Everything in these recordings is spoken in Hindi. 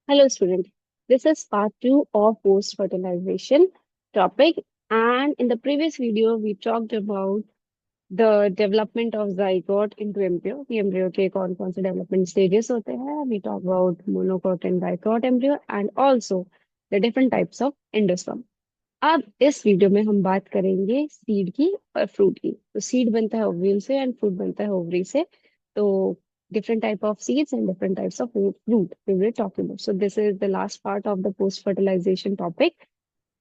Hello, student. This is part two of post-fertilization topic. And in the previous video, we talked about the development of zygote into embryo. The embryo के कौन-कौन से development stages होते हैं. We talk about monocot and dicot embryo and also the different types of endosperm. अब इस वीडियो में हम बात करेंगे सीड की और फ्रूट की। तो सीड बनता है ओव्यूल से एंड फ्रूट बनता है ओवरी से। तो different type of seeds and different types of fruit we will talk about. So this is the last part of the post fertilization topic.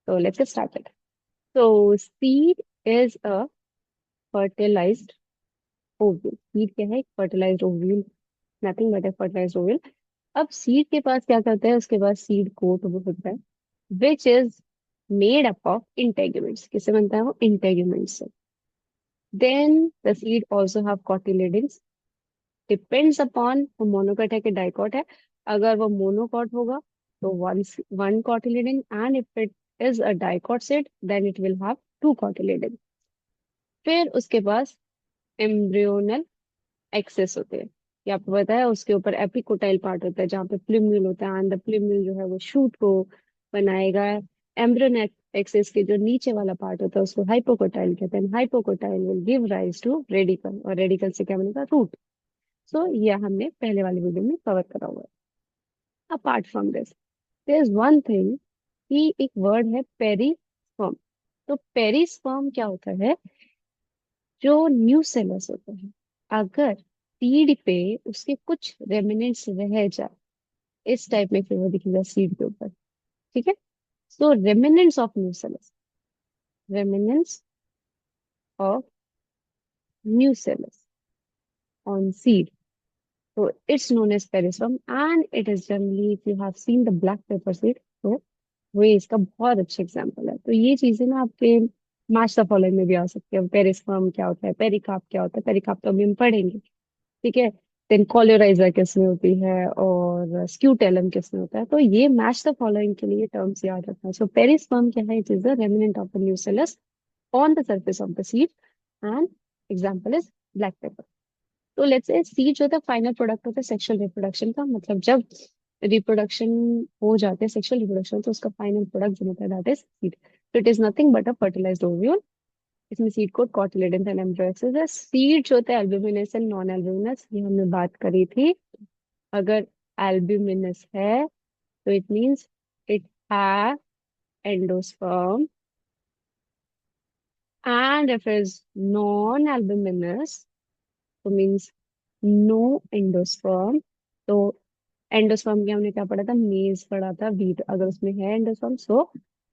So let's get started. So seed is a fertilized ovule. Seed क्या है? Fertilized ovule. Nothing but a fertilized ovule. अब सीड के पास क्या करता है? उसके पास सीड कोट वो होता है which is made up of integuments. किससे बनता है वो? Integuments से. Then the seed also have cotyledons. Depends upon वो मोनोकॉट है कि डाइकॉट है. अगर वो मोनोकॉट होगा तो one cotyledon, and if it is a dicot seed then it will have two cotyledon. फिर उसके पास एम्ब्रियोनल एक्सेस होते हैं. ये आपको पता है. उसके ऊपर एपिकोटाइल पार्ट होता है जहाँ पे प्लूम्यूल होता है, एंड द प्लूम्यूल जो है वो शूट को बनाएगा. एम्ब्रियोनल एक्सेस के जो नीचे वाला पार्ट होता है उसको हाइपोकोटाइल कहते हैं. Hypocotyl will give rise to radicle, और रेडिकल से क्या बनेगा? रूट. सो ये हमने पहले वाली वीडियो में कवर करा हुआ है. Apart from this there is one thing कि एक वर्ड है पेरिस्पर्म. तो पेरिस्पर्म क्या होता है? जो न्यू सेलस होते हैं, अगर सीड पे उसके कुछ रेमिनेंट्स रह जाए, इस टाइप में फिर वो दिखेगा सीड के ऊपर. ठीक है. So remnants of nucellus, remnants of nucellus on seed. So it's known as perisperm, and it is generally, if you have seen the black pepper seed, तो वो इसका बहुत अच्छा एग्जाम्पल है. तो ये चीजें ना आपके मैच द फॉलोइंग में भी आ सकती है. पेरिस्पर्म क्या होता है, पेरिकाप क्या होता है. पेरिकाप तो अभी हम पढ़ेंगे. ठीक है. देन कॉलोराइजा किसमें होती है और स्क्यूटेलम किसमें होता है. तो ये मैच द फॉलोइंग के लिए टर्म्स याद रखना है. सो पेरिस्पर्म क्या है? It is the remnant of the nucellus on the surface of the seed, and example is black pepper. तो लेट्स से सीड जो होता है फाइनल प्रोडक्ट होता है सेक्सुअल रिप्रोडक्शन का. मतलब जब रिप्रोडक्शन हो जाते हैं, सेक्सुअल रिप्रोडक्शन, तो उसका फाइनल प्रोडक्ट जो होता है दैट इज सीड. तो it is nothing but a fertilized ovule. इसमें seed coat cotyledons and embryo है. सीड जो होता है एल्ब्यूमिनस एंड नॉन एल्ब्यूमिनस, ये हमने बात करी थी. अगर एल्ब्यूमिनस है तो it means it have endosperm, and if is non albuminous तो मींस नो एंडोस्पर्म. तो एंडोस्पर्म के हमने क्या पढ़ा था? मेज पढ़ा था. वीट अगर उसमें है endosperm, so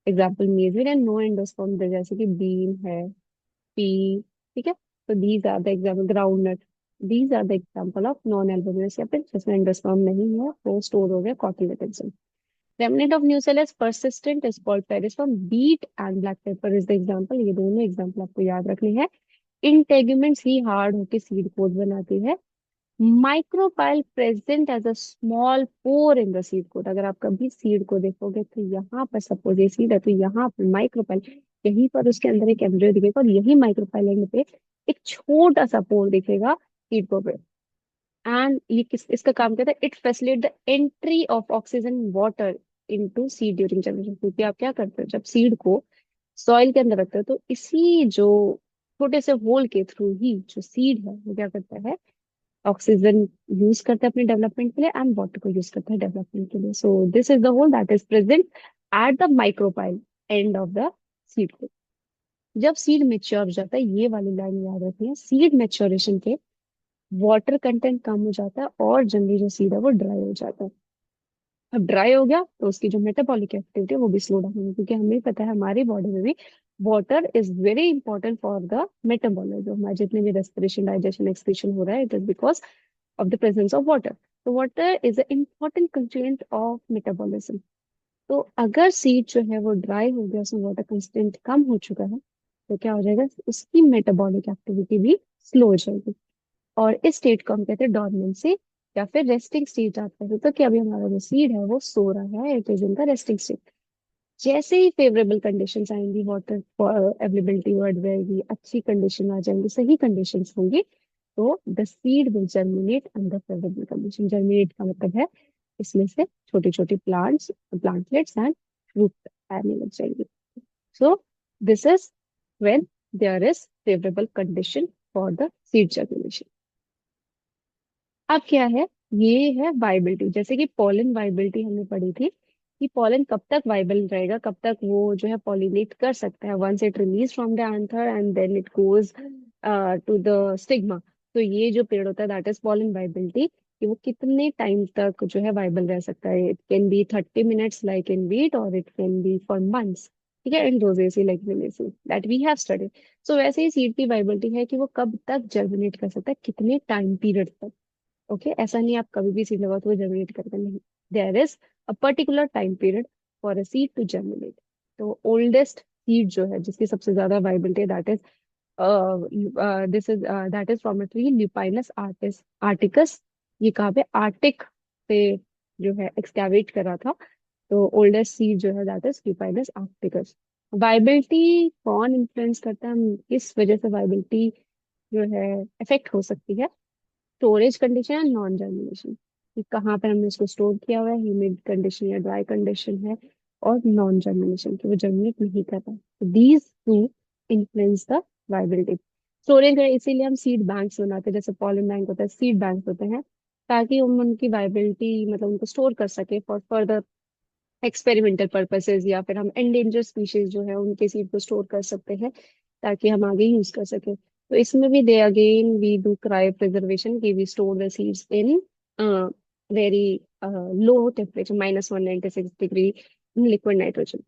example maize wheat. And no endosperm जैसे कि बीन है, पी. ठीक है. तो these are the example. Groundnut, these are the example of non albuminous या फिर जिसमें एंडोस्पर्म नहीं है, वो स्टोर हो गया cotyledons. remnant of nucellus persistent is called perisperm. beet and black pepper is the example. ये दोनों एग्जाम्पल आपको याद रखने हैं. इंटेगुमेंट्स ही हार्ड होके सीड कोड बनाती है. Micropyle present as a small pore in the seed coat. अगर आप कभी सीड को देखोगे तो यहाँ पर सपोज ये सीड है तो यहाँ पर माइक्रोपाइल, यहीं पर उसके अंदर एक एम्ब्रियो दिखेगा, और यही माइक्रोपाइल एंड पे एक छोटा सा पोर दिखेगा सीड को पे. एंड ये किस इसका काम करता है? It facilitate the entry of oxygen water into seed during generation. क्योंकि आप क्या करते हो जब सीड को सॉइल के अंदर रखते हो, तो इसी जो छोटे से होल के थ्रू ही जो सीड है वो क्या करता है? ऑक्सीजन यूज करते हैं अपने डेवलपमेंट के लिए, एंड वाटर को यूज करते हैं डेवलपमेंट के लिए. So this is the hole that is present at the micropyle end of the seed को. जब सीड मेच्योर हो जाता है, ये वाली लाइन याद रखनी है, सीड मेच्योरेशन पे वाटर कंटेंट कम हो जाता है और जनरली जो सीड है वो ड्राई हो जाता है. अब ड्राई हो गया तो उसकी जो मेटाबॉलिक एक्टिविटी है वो भी स्लो डाउन होगी, क्योंकि हमें पता है हमारी बॉडी में भी water is very important for the metabolism. हमारे जितने भी रेस्पिरेशन, डाइजेशन, एक्सक्रीशन हो रहा है, it is because of the presence of water. So water is an important constituent of metabolism. तो अगर सीड जो है वो ड्राई हो गया, उसमें वाटर कंटेंट कम हो चुका है, तो क्या हो जाएगा? उसकी मेटाबॉलिक एक्टिविटी भी स्लो हो जाएगी. और इस स्टेट को हम कहते हैं डॉर्मेंसी या फिर रेस्टिंग स्टेट आता है. तो क्या अभी हमारा जो सीड है वो सो रहा है, it is in the resting state. जैसे ही फेवरेबल कंडीशंस आएंगी, वाटर अवेलेबिलिटी बढ़ जाएगी, अच्छी कंडीशन आ जाएंगी, सही कंडीशंस होंगी, तो the seed will germinate under favourable condition. Germinate का मतलब है इसमें से छोटी छोटी प्लांटलेट्स एंड फ्रूट आने लग जाएंगे. So this is when there is favourable condition for the seed germination. अब क्या है, ये है वाइबिलिटी. जैसे कि पॉलन वाइबिलिटी हमने पढ़ी थी कि पॉलन कब तक वाइबल रहेगा, कब तक वो जो है पॉलिनेट कर सकता है. Once it release from the anther and then it goes to the stigma. तो ये जो पीरियड होता है दैट इज पॉलन वाइबिलिटी, कि वो कितने टाइम तक जो है वाइबल रह सकता है. It can be 30 minutes like in wheat, और it can be for months. ठीक है, in Rosaceae like Meliaceae that we have studied. So वैसे ही सीड की वाइबिलिटी है कि वो कब तक जर्मिनेट कर सकता है, कितने टाइम पीरियड तक. ओके, ऐसा नहीं आप कभी भी सीड लगाओ तो वो जर्मिनेट करता नहीं. There is a particular time period for a seed to germinate. तो ओल्डेस्ट सीड जो है जिसकी सबसे ज्यादा viability, that is this is that is from a tree Lupinus arcticus. ये कहाँ पे, आर्टिक पे जो है एक्सकैवेट करा था. तो ओल्डेस्ट सीड जो है दैट इज ल्यूपाइनस आर्टिकस. वाइबिलिटी कौन इन्फ्लुएंस करता है, किस वजह से वाइबिलिटी जो है इफेक्ट हो सकती है. स्टोरेज कंडीशन है, नॉन जर्मिनेशन, कि कहाँ पर हमने इसको स्टोर किया हुआ है, ह्यूमिड कंडीशन या ड्राई कंडीशन है. और नॉन जर्मिनेशन, कि वो जर्मिनेट नहीं कर रहा. तो these two influence the viability. Storage है, इसीलिए हम सीड बैंक्स बनाते हैं. जैसे पॉलन बैंक होता है, सीड बैंक होते हैं, ताकि हम उनकी वाइबिलिटी मतलब उनको स्टोर कर सके फॉर फर्दर एक्सपेरिमेंटल पर्पसेस, या फिर हम एंडेंजर स्पीशीज जो है उनके सीड को स्टोर कर सकते हैं ताकि हम आगे यूज कर सके. तो इसमें भी they again we do cryopreservation, कि we store the seeds in very low temperature, -196 degree in liquid nitrogen.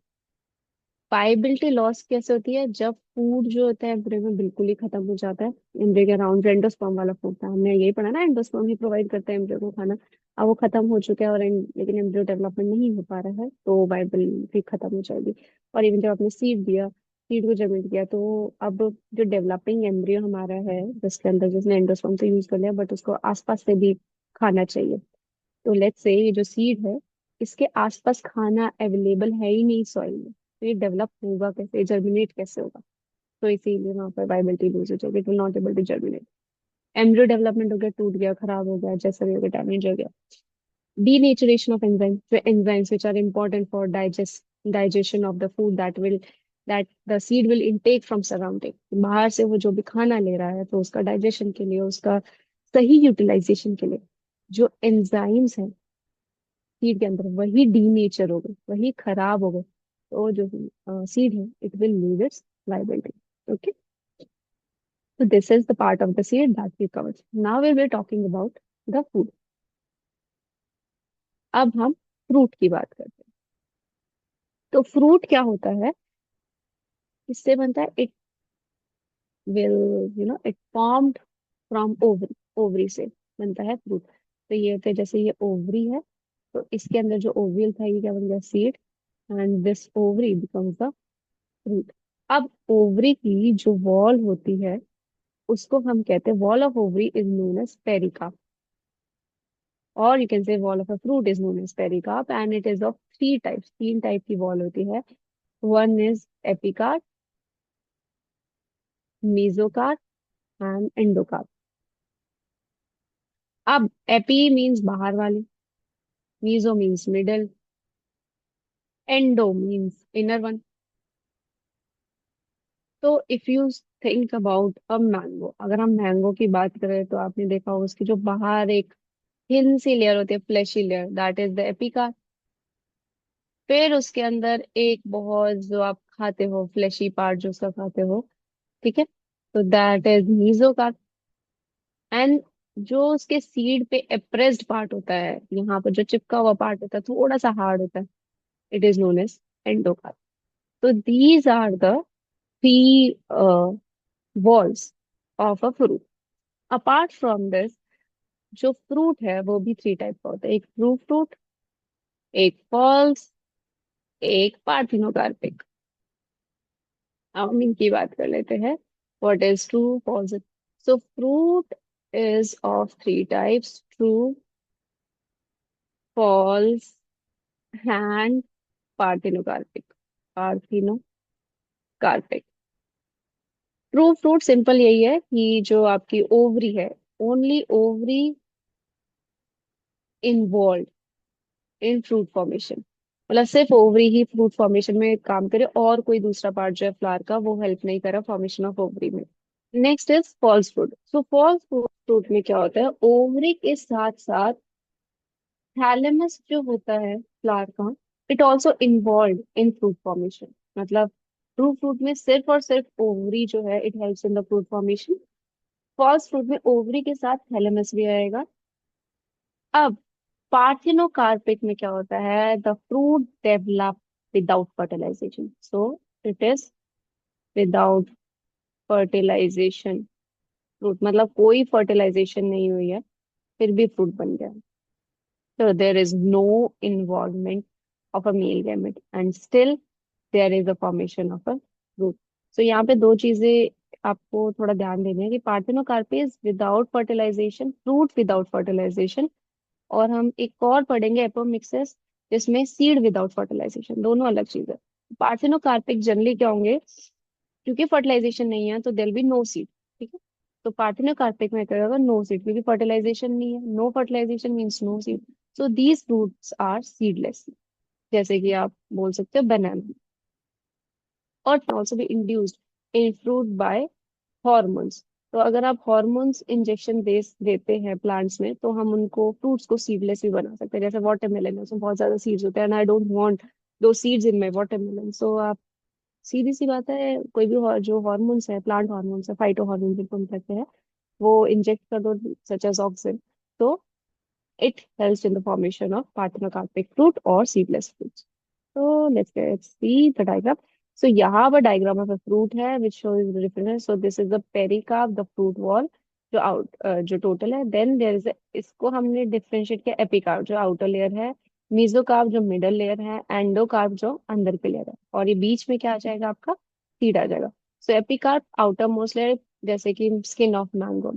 Viability loss कैसे होती है, जब फूड जो होता है एम्ब्रियो में बिल्कुल ही खत्म हो जाता है. एम्ब्रियो के अराउंड एंडोस्पर्म वाला फूड था, हमने यही पढ़ा ना, एंडोस्पर्म ही प्रोवाइड करता है एम्ब्रियो को खाना. अब वो खत्म हो चुका है और लेकिन एम्ब्रियो डेवलपमेंट नहीं हो पा रहा है, तो वाइबिलिटी खत्म हो जाएगी. और इवन जब आपने सीड दिया, सीड को जर्मिनेट किया, तो अब जो डेवलपिंग एम्ब्रियो हमारा है जिसके अंदर, जिसने एंडोस्पर्म तो यूज कर लिया बट उसको आसपास से भी खाना चाहिए. तो लेट्स से ये जो सीड है, इसके आसपास खाना अवेलेबल है ही नहीं सॉइल में, तो ये डेवलप होगा कैसे, जर्मिनेट कैसे होगा. तो इसीलिए वहां पर वाइबिलिटी लूज हो जाएगी, it will not able to germinate. Embryo development हो गया, टूट गया, खराब हो गया, जैसा भी हो गया, डैमेज हो गया. डीनेचरेशन ऑफ एंजाइम, जो enzymes which are important for digestion of the food that the seed will intake from surrounding. बाहर से वो जो भी खाना ले रहा है, तो उसका डाइजेशन के लिए, उसका सही यूटिलाइजेशन के लिए जो एंजाइम्स हैं सीड के अंदर, वही डीनेचर हो गए, वही खराब हो गए, तो जो सीड है it will lose its viability. Okay, so this is the part of the seed that we covered. Now we will be talking about the food. अब हम फ्रूट की बात करते हैं. तो फ्रूट क्या होता है, इससे बनता है, it will it formed from ovary. Ovary से बनता है फ्रूट. तो ये होते हैं, जैसे ये ओवरी है, तो इसके अंदर जो ओवियल था ये क्या बन गया, seed. And this ovary becomes the fruit. अब ओवरी की जो वॉल होती है, उसको हम कहते हैं, wall of ovary is known as pericarp. और you can say wall of a fruit is known as pericarp, and it is of three types. तीन टाइप की वॉल होती है. One is epicarp, mesocarp and endocarp. अब एपी मीन्स बाहर वाले, meso means middle, endo means inner one. तो if you think about a mango, अगर हम मैंगो की बात करें, तो आपने देखा होगा उसकी जो बाहर एक थिन सी लेयर होती है, fleshy layer, that is the epicarp. फिर उसके अंदर एक बहुत जो आप खाते हो फ्लेशी पार्ट जो उसका खाते हो, ठीक है, तो दैट इज मीजोकार्प. एंड जो उसके सीड पे एप्रेस्ड पार्ट होता है, यहाँ पर जो चिपका हुआ पार्ट होता है, थोड़ा सा हार्ड होता है, it is known as endocarp. तो these are the three walls of a fruit. Apart from this, जो फ्रूट है वो भी थ्री टाइप का होता है. एक ट्रू फ्रूट, एक फॉल्स, एक पार्थिनोकार्पिक. अब हम इनकी बात कर लेते हैं. What is true, false. So fruit is of three types: true, false, and parthenocarpic. Parthenocarpic. True fruit simple यही है कि जो आपकी ओवरी है, only ovary involve, in fruit formation. मतलब सिर्फ ओवरी ही फ्रूट फॉर्मेशन में काम करे और कोई दूसरा पार्ट जो है फ्लावर का वो हेल्प नहीं करा फॉर्मेशन ऑफ ओवरी में। Next is false fruit. So false fruit में क्या होता है, ओवरी के साथ साथ थैलेमस जो होता है फ्लावर का, it also involve in fruit formation. मतलब ट्रू फ्रूट में सिर्फ और सिर्फ ओवरी जो है it helps in the fruit formation. False fruit में ओवरी के साथ थैलेमस भी आएगा। अब पार्थिनोकार्पिक में क्या होता है, the fruit develop without fertilization. So it is without fertilization fruit, मतलब कोई फर्टिलाइजेशन नहीं हुई है फिर भी फ्रूट बन गया। So there is no involvement of a male gamete and still there is a formation of a fruit. So यहाँ पे दो चीजें आपको थोड़ा ध्यान देनी है कि parthenocarpy is without fertilization, fruit without fertilization. और हम एक और पढ़ेंगे एपोमिक्सिस, जिसमें सीड विदाउट फर्टिलाइजेशन, दोनों अलग चीज है। पार्थेनोकार्पिक जनरली क्या होंगे, क्योंकि फर्टिलाइजेशन नहीं है तो देर बी नो सीड। ठीक है, तो पार्थेनोकार्पिक में क्या होगा, नो सीड, क्योंकि फर्टिलाइजेशन नहीं है, no fertilization means no seed. So these fruits are seedless. जैसे कि आप बोल सकते हो बनाना। और ऑल्सो भी induced in fruit by hormones. तो अगर आप हॉर्मोन्स इंजेक्शन देते हैं प्लांट्स में तो हम उनको फ्रूट्स को सीडलेस भी बना सकते हैं। जैसे वाटरमेलन है, उसमें बहुत ज्यादा सीड्स होते हैं एंड आई डोंट वांट दो सीड्स इन माय वाटरमेलन। सो आप, सीधी सी बात है, कोई भी जो हॉर्मोन्स है, प्लांट हॉर्मोन्स है, फाइटो हॉर्मोन्स जिनको हम कहते हैं, वो इंजेक्ट कर दो, सच एज ऑक्सिन। तो it helps in the formation of parthenocarpic fruit और seedless fruits. So let's see the diagram. So यहाँ पर diagram of a fruit है which shows the difference. So this is the pericarp, the fruit wall जो जो टोटल है। देन देयर इज, इसको हमने डिफरेंशिएट किया एपिकार्प जो आउटर लेयर है, मीजोकार्प जो मिडल लेयर है, एंडोकार्प जो अंदर की लेयर है, और ये बीच में क्या आ जाएगा आपका, सीड आ जाएगा। So epicarp outermost layer, जैसे कि skin of mango.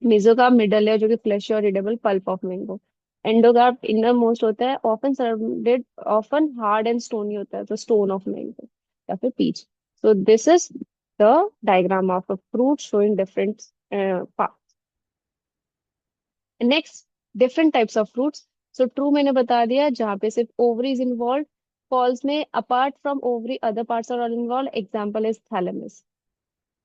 Mesocarp middle layer जो कि फ्लेश और edible pulp of mango. Endocarp innermost होता है, often surrounded, often hard and stony होता है, तो स्टोन ऑफ मैंगो या फिर peach. So this is the diagram of a fruit showing different part. Next, different types of fruits. So true मैंने बता दिया जहाँ पे सिर्फ ओवरीज इन्वॉल्व। फॉल्स में apart from ovary other parts are involve, example is thalamus.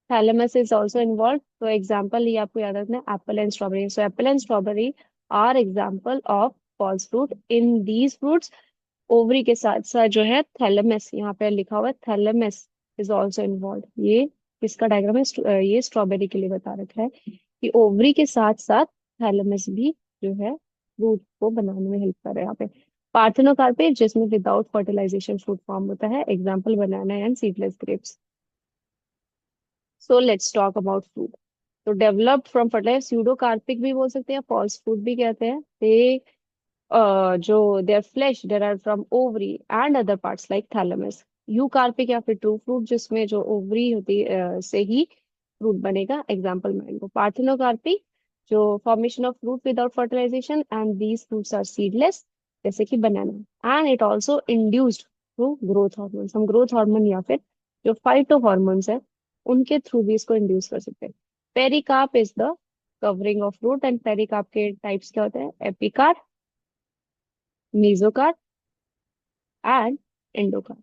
Thalamus is also involve. तो एग्जाम्पल ये आपको याद रखना है, apple and strawberry. So apple and strawberry are example of false fruit. In these fruits ovary के साथ साथ जो है थैलेमस, यहाँ पे लिखा हुआ है थैलेमस इज ऑल्सो इन्वॉल्व। ये किसका डायग्राम है, ये स्ट्रॉबेरी के लिए बता रखा है कि ओवरी के साथ साथ थैलेमस भी जो है फ्रूट को बनाने में हेल्प कर रहा है। यहाँ पे पार्थेनोकार्पेट जिसमें विदाउट फर्टिलाइजेशन फ्रूट फॉर्म होता है, example banana and seedless grapes. So let's talk about fruit. तो डेवलप्ड फ्रॉम फर्टिलाइज, स्यूडोकार्पिक भी बोल सकते हैं, फॉल्स फ्रूट भी कहते हैं। दे जो their flesh derived from ovary and other parts like thalamus. Eucarpic या फिर ट्रू फ्रूट जिसमें जो ओवरी होती से ही फ्रूट बनेगा, एग्जाम्पल मैंगो। पार्थेनोकार्पिक जो formation of fruit without fertilization and these fruits are seedless, जैसे कि banana. And it also induced through growth hormones. हम ग्रोथ हार्मोन या फिर जो फाइटो हॉर्मोन्स है उनके थ्रू भी इसको इंड्यूस कर सकते हैं। Pericarp is the covering of fruit. And pericarp के टाइप्स क्या होते हैं, एपिकार्प, मेसोकार्प एंड एंडोकार्प।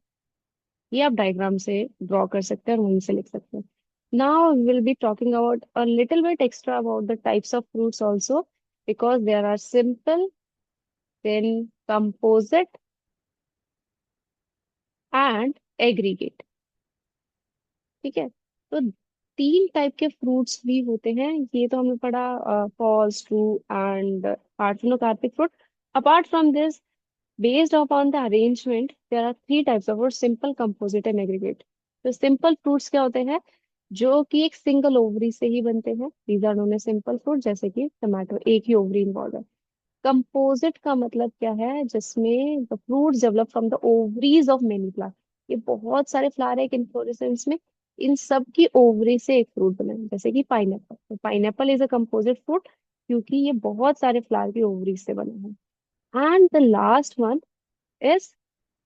ये आप डायग्राम से ड्रॉ कर सकते हैं और वहीं से लिख सकते हैं। Now we will be talking about a little bit extra about the types of fruits also, because there are simple, then composite and aggregate. ठीक है, तो तीन टाइप के फ्रूट्स भी होते हैं, ये तो हमने पढ़ा, false true and parthenocarpic fruit. Apart from this, based upon the arrangement, there are three types of fruits: simple, composite and aggregate. तो सिंपल फ्रूट्स क्या होते हैं, जो कि एक सिंगल ओवरी से ही बनते हैं, these are known as simple fruit. जैसे कि टमाटो, एक ही ओवरी इन्वॉल्व है। कंपोजिट का मतलब क्या है, जिसमें the fruits develop from the ovaries of many flower. ये बहुत सारे फ्लावर है एक इन्फ्लोरेसेंस में, इन सब की ओवरी से एक फ्रूट बना है। जैसे कि पाइनएप्पल, तो pineapple is a composite fruit क्योंकि ये बहुत सारे फ्लावर की ओवरी से बना है। And the last one is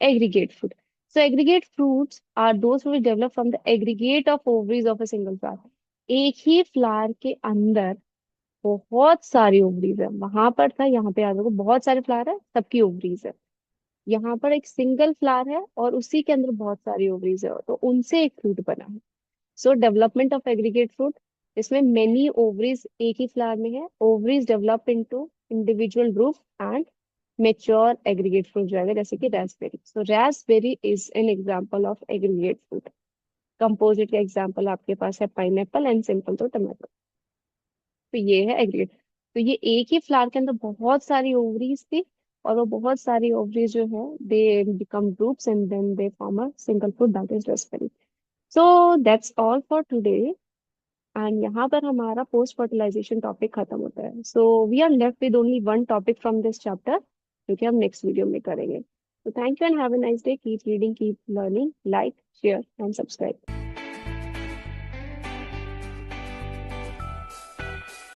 aggregate fruit. So aggregate fruits are those which develop from the aggregate of ovaries of a single flower. एक ही फ्लावर के अंदर बहुत सारी ओवरीज है। वहां पर था, यहाँ पे आ देखो बहुत सारे फ्लावर है, सबकी ओवरीज है। यहाँ पर एक सिंगल फ्लावर है और उसी के अंदर बहुत सारी ओवरीज है, तो उनसे एक फ्रूट बना है। सो डेवलपमेंट ऑफ एग्रीगेट फ्रूट, इसमें मेनी ओवरीज एक ही फ्लावर में है, ovaries develop into individual group and mature aggregate fruit जो है जैसे कि Raspberry. So Raspberry is an example of aggregate fruit. Composite का एग्जांपल आपके पास है पाइनएप्पल एंड सिंपल तो टमाटो। तो ये है एग्रीगेट। तो ये एक ही फ्लावर के अंदर बहुत सारी ओवरीज थी, और वो बहुत सारी ओवरीज जो है they become groups and then they form a single fruit that is raspberry. So that's all for today. And यहाँ पर हमारा पोस्ट फर्टिलाइजेशन टॉपिक खत्म होता है। So we are left with only one topic from this chapter, जो कि हम नेक्स्ट वीडियो में करेंगे। तो thank you and have a nice day, keep reading, keep learning, like share and subscribe.